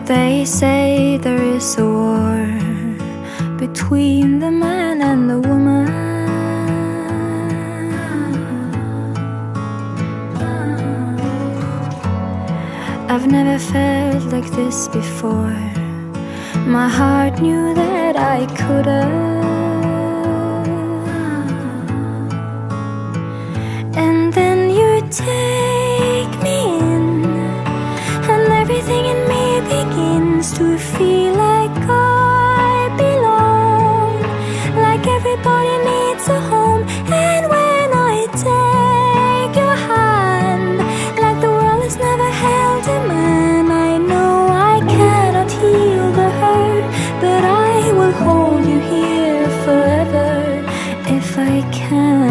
They say there is a war between the man and the woman. I've never felt like this before. My heart knew that I couldn't. And then you take me in, and everything in me begins to feel like I belong, like everybody needs a home. And when I take your hand, like the world has never held a man, I know I cannot heal the hurt, but I will hold you here forever if I can,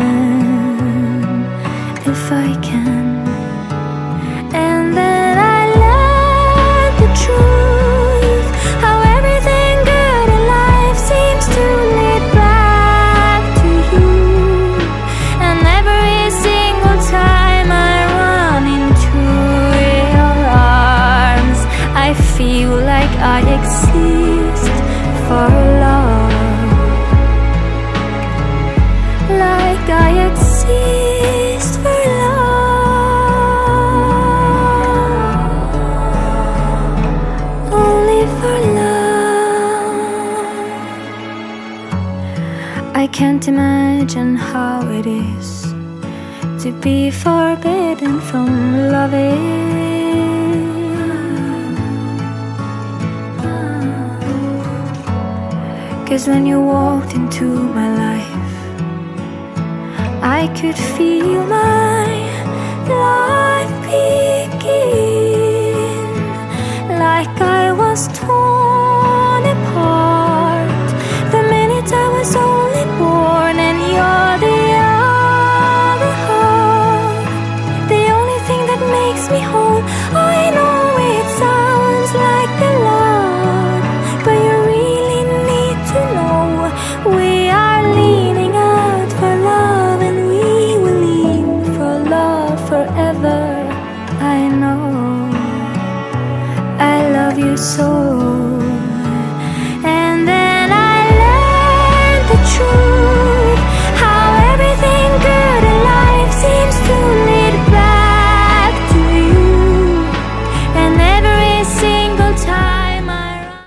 if I can. And then I learned the truth, how everything good in life seems to lead back to you. And every single time I run into your arms, I feel like I exist for love, like I exist for love, only for love. I can't imagine how it is to be forbidden from loving. 'Cause when you walked into my life, I could feel my life begin, like I was torn apart the minute I was only born. And you're the other half, the only thing that makes me whole. I know it sounds like a lot, but you really need to know we are leaning out for love, and we will lean for love forever. I know I love you so.